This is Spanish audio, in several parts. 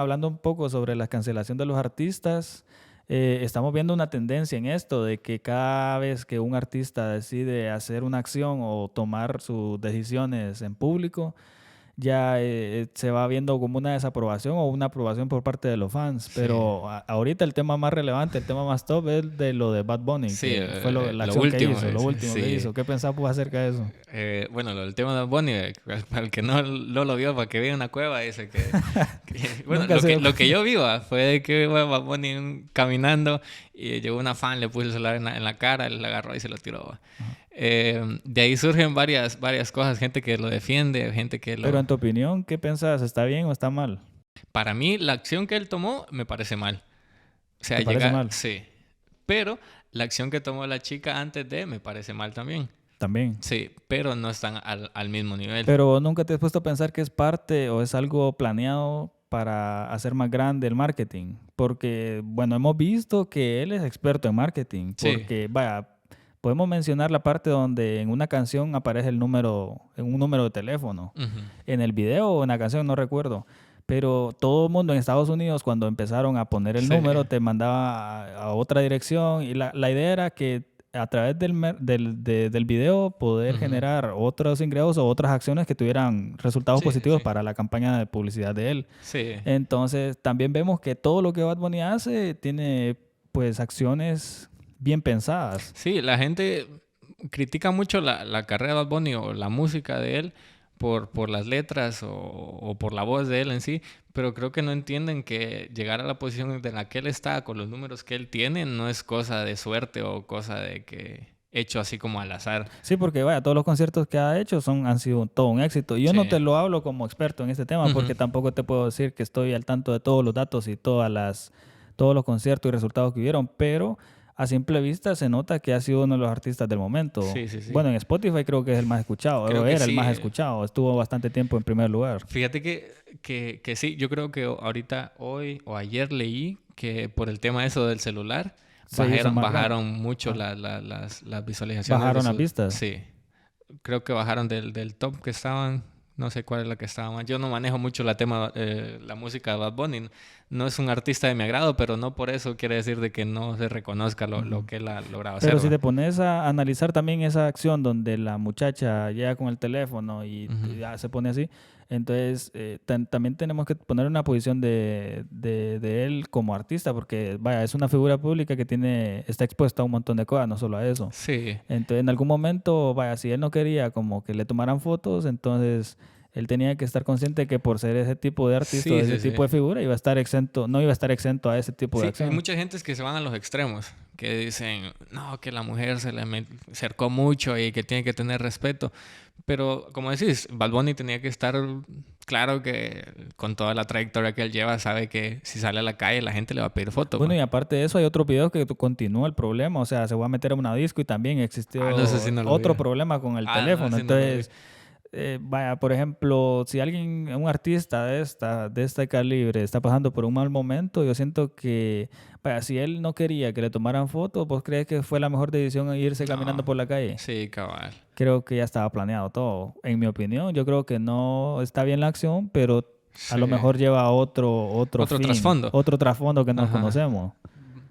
hablando un poco sobre la cancelación de los artistas, estamos viendo una tendencia en esto de que cada vez que un artista decide hacer una acción o tomar sus decisiones en público, ya se va viendo como una desaprobación o una aprobación por parte de los fans. Sí, Pero ahorita el tema más relevante, el tema más top es de lo de Bad Bunny, sí, que fue la lo acción que último, hizo, lo último que sí. hizo. ¿Qué pensás vos acerca de eso? Bueno, el tema de Bad Bunny, para el que no lo vio, para que vea una cueva, dice bueno, Nunca se... lo que yo vi fue de que bueno, Bad Bunny caminando y llegó una fan, le puso el celular en la cara, le agarró y se lo tiró. De ahí surgen varias cosas, gente que lo defiende, gente que Pero lo... en tu opinión, ¿qué pensás? ¿Está bien o está mal? Para mí, la acción que él tomó me parece mal. O sea, ¿Te parece llega, mal? sí. Pero la acción que tomó la chica antes de me parece mal también. También. Sí, pero no están al mismo nivel. Pero nunca te has puesto a pensar que es parte o es algo planeado para hacer más grande el marketing. Porque, bueno, hemos visto que él es experto en marketing. Sí. Porque, vaya, podemos mencionar la parte donde en una canción aparece el número, en un número de teléfono. Ujú. En el video o en la canción, no recuerdo. Pero todo el mundo en Estados Unidos, cuando empezaron a poner el Sí. número, te mandaba a otra dirección. Y la idea era que a través del video poder Ujú. generar otros ingresos o otras acciones que tuvieran resultados Sí, sí, positivos sí. para la campaña de publicidad de él. Sí. Entonces, también vemos que todo lo que Bad Bunny hace tiene pues acciones bien pensadas. Sí, la gente critica mucho la carrera de Bad Bunny o la música de él por las letras o por la voz de él en sí, pero creo que no entienden que llegar a la posición en la que él está con los números que él tiene no es cosa de suerte o cosa de que hecho así como al azar. Sí, porque vaya, todos los conciertos que ha hecho han sido todo un éxito. Y yo Sí. no te lo hablo como experto en este tema, Ujú. porque tampoco te puedo decir que estoy al tanto de todos los datos y todos los conciertos y resultados que hubieron, pero a simple vista se nota que ha sido uno de los artistas del momento. Sí, sí, sí. Bueno, en Spotify creo que es el más escuchado, Creo o que era el sí. más escuchado, estuvo bastante tiempo en primer lugar. Fíjate que sí, yo creo que ahorita, hoy o ayer leí que por el tema eso del celular, Se hizo más grande. bajaron mucho Ah, las visualizaciones de bajaron las vistas. Sí, creo que bajaron del top que estaban, no sé cuál es la que estaba más. Yo no manejo mucho la música de Bad Bunny. No es un artista de mi agrado, pero no por eso quiere decir de que no se reconozca lo que él ha logrado hacer. Pero si ¿Va? te pones a analizar también esa acción donde la muchacha llega con el teléfono y Ujú. ya se pone así, entonces también tenemos que poner una posición de él como artista, porque vaya, es una figura pública que está expuesta a un montón de cosas, no solo a eso. Sí, Entonces en algún momento, vaya, si él no quería como que le tomaran fotos, entonces él tenía que estar consciente que por ser ese tipo de artista o sí, ese sí, sí. tipo de figura iba a estar exento, no iba a estar exento a ese tipo de Sí, hay acción. mucha gente que se van a los extremos, que dicen, no, que la mujer se le acercó mucho y que tiene que tener respeto. Pero, como decís, Bad Bunny tenía que estar claro que con toda la trayectoria que él lleva, sabe que si sale a la calle la gente le va a pedir foto. Bueno, Pues. y aparte de eso, hay otro video que continúa el problema. O sea, se va a meter a una disco y también Ah, no sé existió si no lo vi. otro problema con el Ah, no, teléfono. sí no lo vi. Entonces, vaya, por ejemplo, si alguien, un artista de este calibre, está pasando por un mal momento, yo siento que, vaya, si él no quería que le tomaran fotos, ¿vos crees que fue la mejor decisión irse caminando No, por la calle? sí, cabal. Creo que ya estaba planeado todo. En mi opinión, yo creo que no está bien la acción, pero a Sí. lo mejor lleva otro Otro fin, trasfondo. otro trasfondo que no Ajá. conocemos.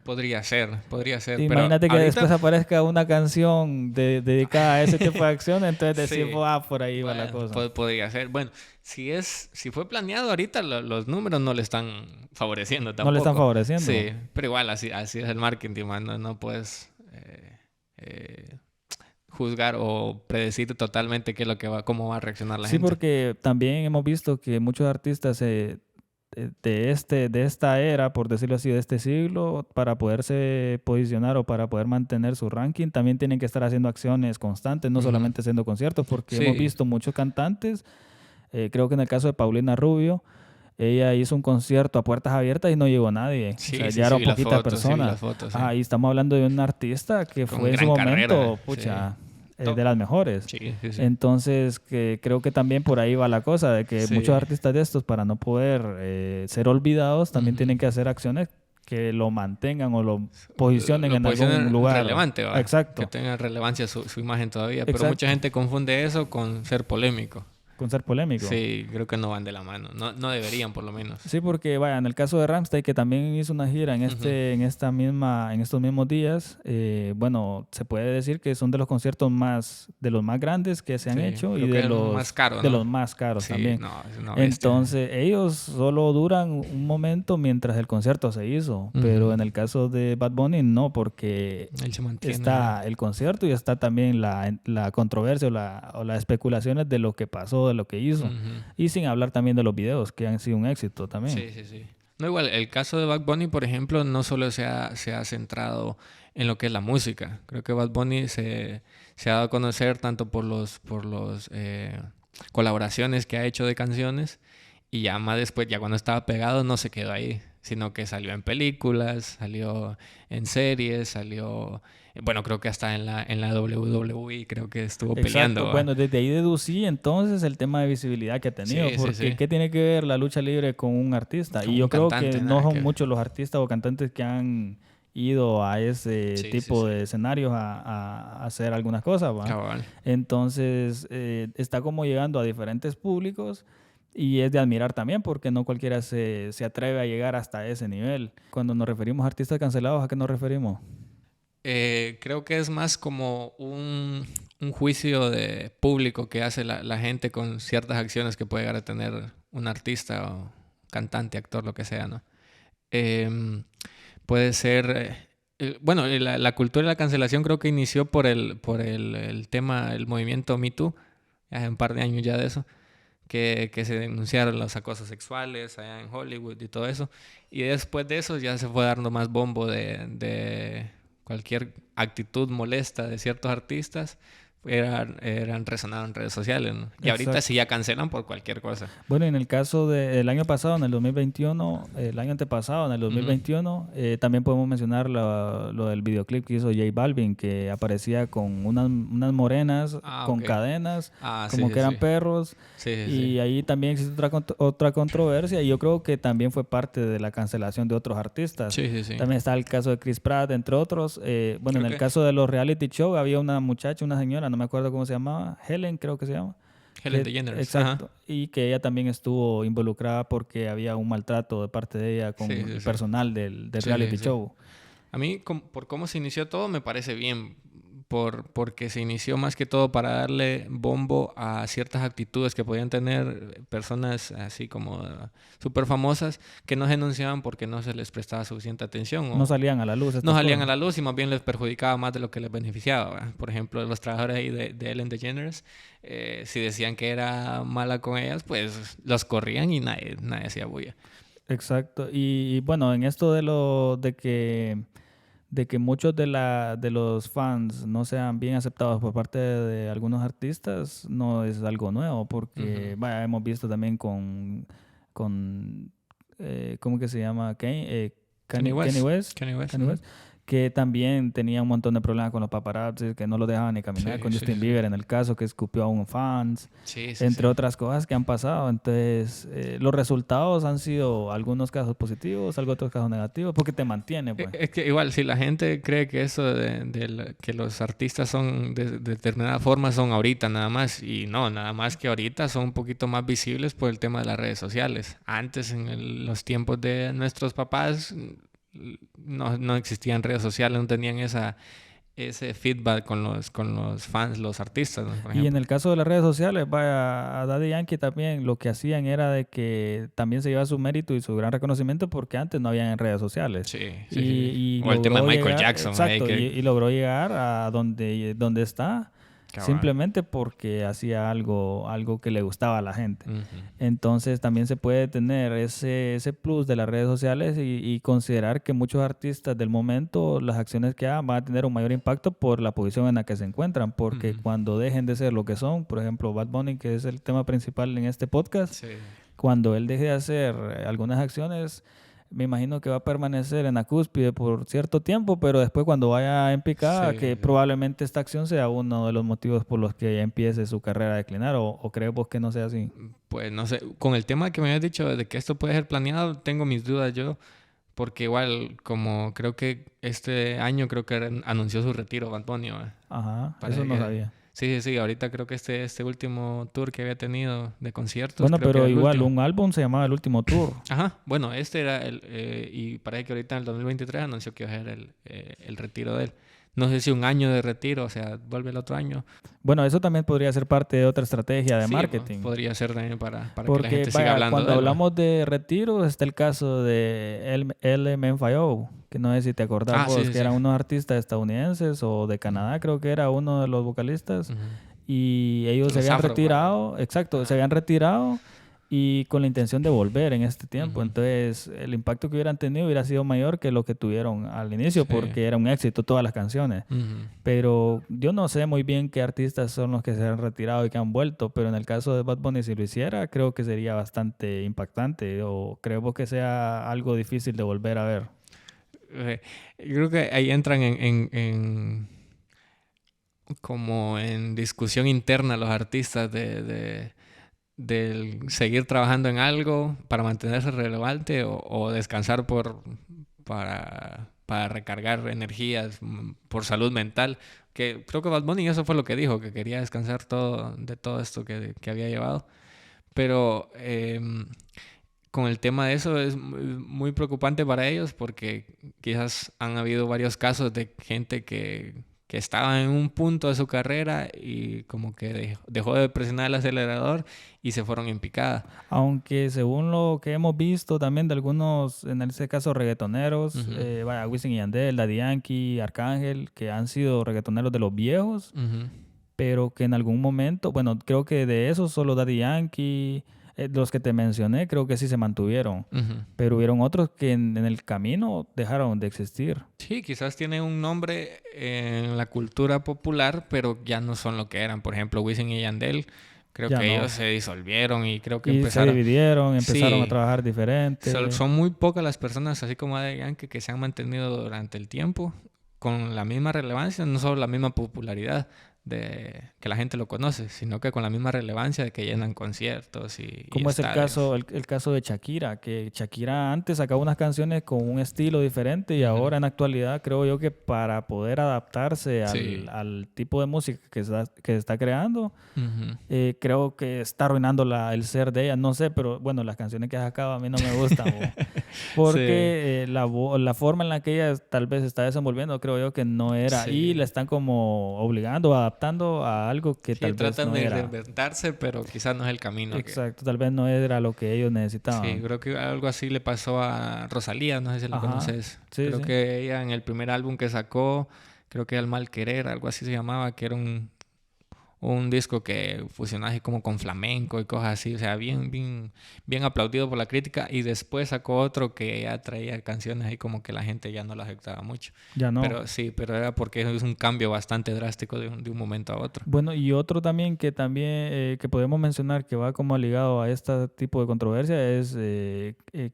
Podría ser. Pero Imagínate que ahorita, después aparezca una canción dedicada a ese tipo de acción, entonces sí. decimos, por ahí va la Bueno, cosa. podría ser. Bueno, si fue planeado ahorita, los números no le están favoreciendo No le están tampoco. favoreciendo. Sí, pero igual así es el marketing, man. No puedes eh, juzgar o predecir totalmente qué es lo que cómo va a reaccionar la Sí, gente. porque también hemos visto que muchos artistas de esta era, por decirlo así, de este siglo, para poderse posicionar o para poder mantener su ranking, también tienen que estar haciendo acciones constantes, no Ujú. solamente haciendo conciertos, porque hemos Sí, visto muchos cantantes, creo que en el caso de Paulina Rubio, ella hizo un concierto a puertas abiertas y no llegó nadie. O sea, sí, llegaron vi las poquitas fotos, sí vi las personas. fotos, sí. Ajá, y estamos hablando de un artista que Con fue en su gran momento, carrera, sí. pucha, Top. de las mejores. Sí, sí, sí. Entonces, que creo que también por ahí va la cosa, de que muchos Sí. artistas de estos, para no poder ser olvidados, también Ujú. tienen que hacer acciones que lo mantengan o lo posicionen Lo en puede algún ser lugar. relevante, ¿va? Que Exacto, tenga relevancia su imagen todavía. Pero mucha exacto. gente confunde eso con ser polémico. con ser polémico. Sí, creo que no van de la mano. No deberían, por lo menos. Sí, porque vaya, en el caso de Rammstein, que también hizo una gira en en estos mismos días, bueno, se puede decir que son de los conciertos de los más grandes que se han hecho y creo que es el más caro, de ¿no? los más caros Sí, también. no, es una bestia. Entonces, ellos solo duran un momento mientras el concierto se hizo, pero en el caso de Bad Bunny no, porque Él se mantiene. está el concierto y está también la controversia o las especulaciones de lo que pasó, de lo que hizo. Y sin hablar también de los videos, que han sido un éxito también. Sí. No, igual, el caso de Bad Bunny, por ejemplo, no solo se ha centrado en lo que es la música. Creo que Bad Bunny se ha dado a conocer tanto por los colaboraciones que ha hecho de canciones, y ya más después, ya cuando estaba pegado, no se quedó ahí, sino que salió en películas, salió en series, salió... Bueno, creo que hasta en la WWE creo que estuvo peleando. Bueno, desde ahí deducí entonces el tema de visibilidad que ha tenido, porque ¿qué tiene que ver la lucha libre con un artista? Con y yo un creo cantante, que no son que... muchos los artistas o cantantes que han ido a ese tipo de escenarios a hacer algunas cosas, ¿va? Cabal. Entonces, está como llegando a diferentes públicos. Y es de admirar también porque no cualquiera se atreve a llegar hasta ese nivel. Cuando nos referimos a artistas cancelados, ¿a qué nos referimos? Creo que es más como un juicio de público que hace la gente con ciertas acciones que puede llegar a tener un artista o cantante, actor, lo que sea, ¿no? Puede ser... bueno, la cultura de la cancelación creo que inició por el tema, el movimiento Me Too, hace un par de años ya de eso, que se denunciaron los acosos sexuales allá en Hollywood y todo eso. Y después de eso ya se fue dando más bombo de cualquier actitud molesta de ciertos artistas, resonaron en redes sociales, ¿no? Y ahorita sí ya cancelan por cualquier cosa. Bueno, en el caso del año pasado, en el 2021, el año antepasado, en el 2021, también podemos mencionar lo del videoclip que hizo J Balvin, que aparecía con unas morenas con cadenas, como que eran perros. Y ahí también existe otra controversia, y yo creo que también fue parte de la cancelación de otros artistas. También está el caso de Chris Pratt, entre otros. Bueno, en el caso de los reality show, había una muchacha, una señora, no me acuerdo cómo se llamaba, Helen creo que se llama. Helen DeGeneres. Exacto. Y que ella también estuvo involucrada porque había un maltrato de parte de ella con el personal del reality show. A mí, por cómo se inició todo, me parece bien. Porque se inició más que todo para darle bombo a ciertas actitudes que podían tener personas así como súper famosas que no se denunciaban porque no se les prestaba suficiente atención. No salían a la luz. No salían a la luz y más bien les perjudicaba más de lo que les beneficiaba, ¿verdad? Por ejemplo, los trabajadores ahí de Ellen DeGeneres, si decían que era mala con ellas, pues los corrían y nadie hacía bulla. Exacto. Y bueno, en esto de que muchos de los fans no sean bien aceptados por parte de algunos artistas, no es algo nuevo, porque vaya, hemos visto también con ¿cómo que se llama? Kanye West, que también tenía un montón de problemas con los paparazzi, que no lo dejaban ni caminar, con Justin Bieber en el caso, que escupió a un fans, entre otras cosas que han pasado. Entonces, los resultados han sido algunos casos positivos, otros casos negativos, porque te mantiene, pues. Es que igual, si la gente cree que eso que los artistas son de determinada forma son ahorita nada más, y no, nada más que ahorita son un poquito más visibles por el tema de las redes sociales. Antes, en los tiempos de nuestros papás, no existían redes sociales, no tenían ese feedback con los fans, los artistas, ¿no? Por ejemplo. Y en el caso de las redes sociales, vaya, a Daddy Yankee también lo que hacían era de que también se llevaba su mérito y su gran reconocimiento porque antes no habían redes sociales. Y o el tema de Michael Jackson. Exacto, y logró llegar a donde está. Simplemente porque hacía algo que le gustaba a la gente. Entonces también se puede tener ese plus de las redes sociales y considerar que muchos artistas del momento, las acciones que hagan van a tener un mayor impacto por la posición en la que se encuentran, porque cuando dejen de ser lo que son, por ejemplo Bad Bunny, que es el tema principal en este podcast, cuando él deje de hacer algunas acciones, me imagino que va a permanecer en la cúspide por cierto tiempo, pero después cuando vaya en picada, probablemente esta acción sea uno de los motivos por los que ya empiece su carrera a declinar, o crees vos que no sea así. Pues no sé, con el tema que me habías dicho de que esto puede ser planeado, tengo mis dudas yo, porque igual como creo que este año creo que anunció su retiro Bad Bunny, Ajá, eso no sabía. Sí, ahorita creo que este último tour que había tenido de conciertos, Bueno, creo que pero era el igual, último. un álbum se llamaba El Último Tour. Ajá, bueno, este era y parece que ahorita en el 2023 anunció que iba a ser el retiro de él. No sé si un año de retiro, o sea, vuelve el otro año. Bueno, eso también podría ser parte de otra estrategia de Sí, marketing. podría ser también para que la Porque, gente siga vaya, hablando cuando de él, ¿va? hablamos de retiros, está el caso de LMFAO, que no sé si te acordás Ah, sí, vos, sí, que sí. eran unos artistas estadounidenses o de Canadá, creo que era uno de los vocalistas. Ujú. Y ellos se Los habían afros, ¿va? retirado, exacto, se Ajá. habían retirado y con la intención de volver en este tiempo. Ujú. Entonces, el impacto que hubieran tenido hubiera sido mayor que lo que tuvieron al inicio, Sí. porque era un éxito todas las canciones. Ujú. Pero yo no sé muy bien qué artistas son los que se han retirado y que han vuelto, pero en el caso de Bad Bunny, si lo hiciera, creo que sería bastante impactante o creo que sea algo difícil de volver a ver. Yo creo que ahí entran como en discusión interna los artistas del seguir trabajando en algo para mantenerse relevante o descansar para recargar energías por salud mental. Que creo que Bad Bunny eso fue lo que dijo, que quería descansar de todo esto que había llevado. Pero con el tema de eso es muy preocupante para ellos porque quizás han habido varios casos de gente que estaba en un punto de su carrera y como que dejó de presionar el acelerador y se fueron en picada. Aunque según lo que hemos visto también de algunos, en este caso reggaetoneros, Ujú, vaya, Wisin y Yandel, Daddy Yankee, Arcángel, que han sido reggaetoneros de los viejos, ujú, pero que en algún momento, bueno, creo que de esos solo Daddy Yankee, los que te mencioné, creo que sí se mantuvieron, ujú. pero hubieron otros que en el camino dejaron de existir. Sí, quizás tienen un nombre en la cultura popular, pero ya no son lo que eran. Por ejemplo, Wisin y Yandel, creo Ya que ellos no. se disolvieron y creo que Y se empezaron. dividieron, empezaron a Sí, trabajar diferente. son muy pocas las personas, así como Daddy Yankee, que se han mantenido durante el tiempo con la misma relevancia, no solo la misma popularidad de que la gente lo conoce, sino que con la misma relevancia de que llenan conciertos y Como es el estadios. caso, el caso de Shakira, que Shakira antes sacaba unas canciones con un estilo diferente y Ujú. ahora en la actualidad creo yo que para poder adaptarse Sí. al tipo de música que está creando, Ujú. creo que está arruinando el ser de ella. No sé, pero bueno, las canciones que ha sacado a mí no me gustan. Sí, Porque la forma en la que ella tal vez está desenvolviendo, creo yo que no era. Y sí. la están como obligando, adaptando a algo que Sí, tal vez tratan no de era. reinventarse, pero quizás no es el camino que... Exacto, tal vez no era lo que ellos Sí, necesitaban. creo que algo así le pasó a Rosalía, no sé si la Ajá, conoces. sí, Creo sí. que ella en el primer álbum que sacó, creo que Al Mal Querer, algo así se llamaba, que era un disco que fusionaba así como con flamenco y cosas así, o sea, bien aplaudido por la crítica. Y después sacó otro que ya traía canciones ahí como que la gente ya no lo aceptaba mucho. Ya no. Pero sí, pero era porque es un cambio bastante drástico de un momento a otro. Bueno, y otro también que podemos mencionar que va como ligado a este tipo de controversia es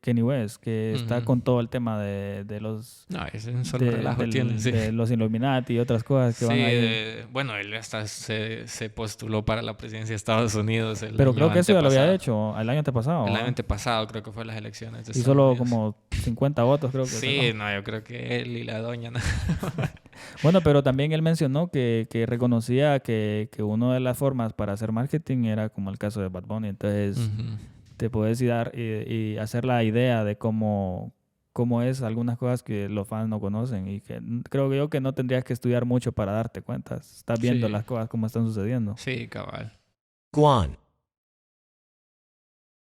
Kanye West, que está Ujú. con todo el tema de los No, ese es un solo relajo tiene, sí. de los Illuminati y otras cosas que Sí, van ahí. bueno, él hasta se postuló para la presidencia de Estados Unidos el Pero año creo que eso ya lo había antepasado. hecho el año El antepasado, año ¿ah? antepasado creo que fue las elecciones de Y Estados solo Unidos. como 50 votos creo que Sí, sacó. no, yo creo que él y la doña, ¿no? Bueno, pero también él mencionó que reconocía que una de las formas para hacer marketing era como el caso de Bad Bunny. Entonces, Ujú. te puedes dar y hacer la idea de cómo es algunas cosas que los fans no conocen y que creo yo que no tendrías que estudiar mucho para darte cuenta. Estás viendo Sí, las cosas como están sucediendo. sí, cabal. Guan.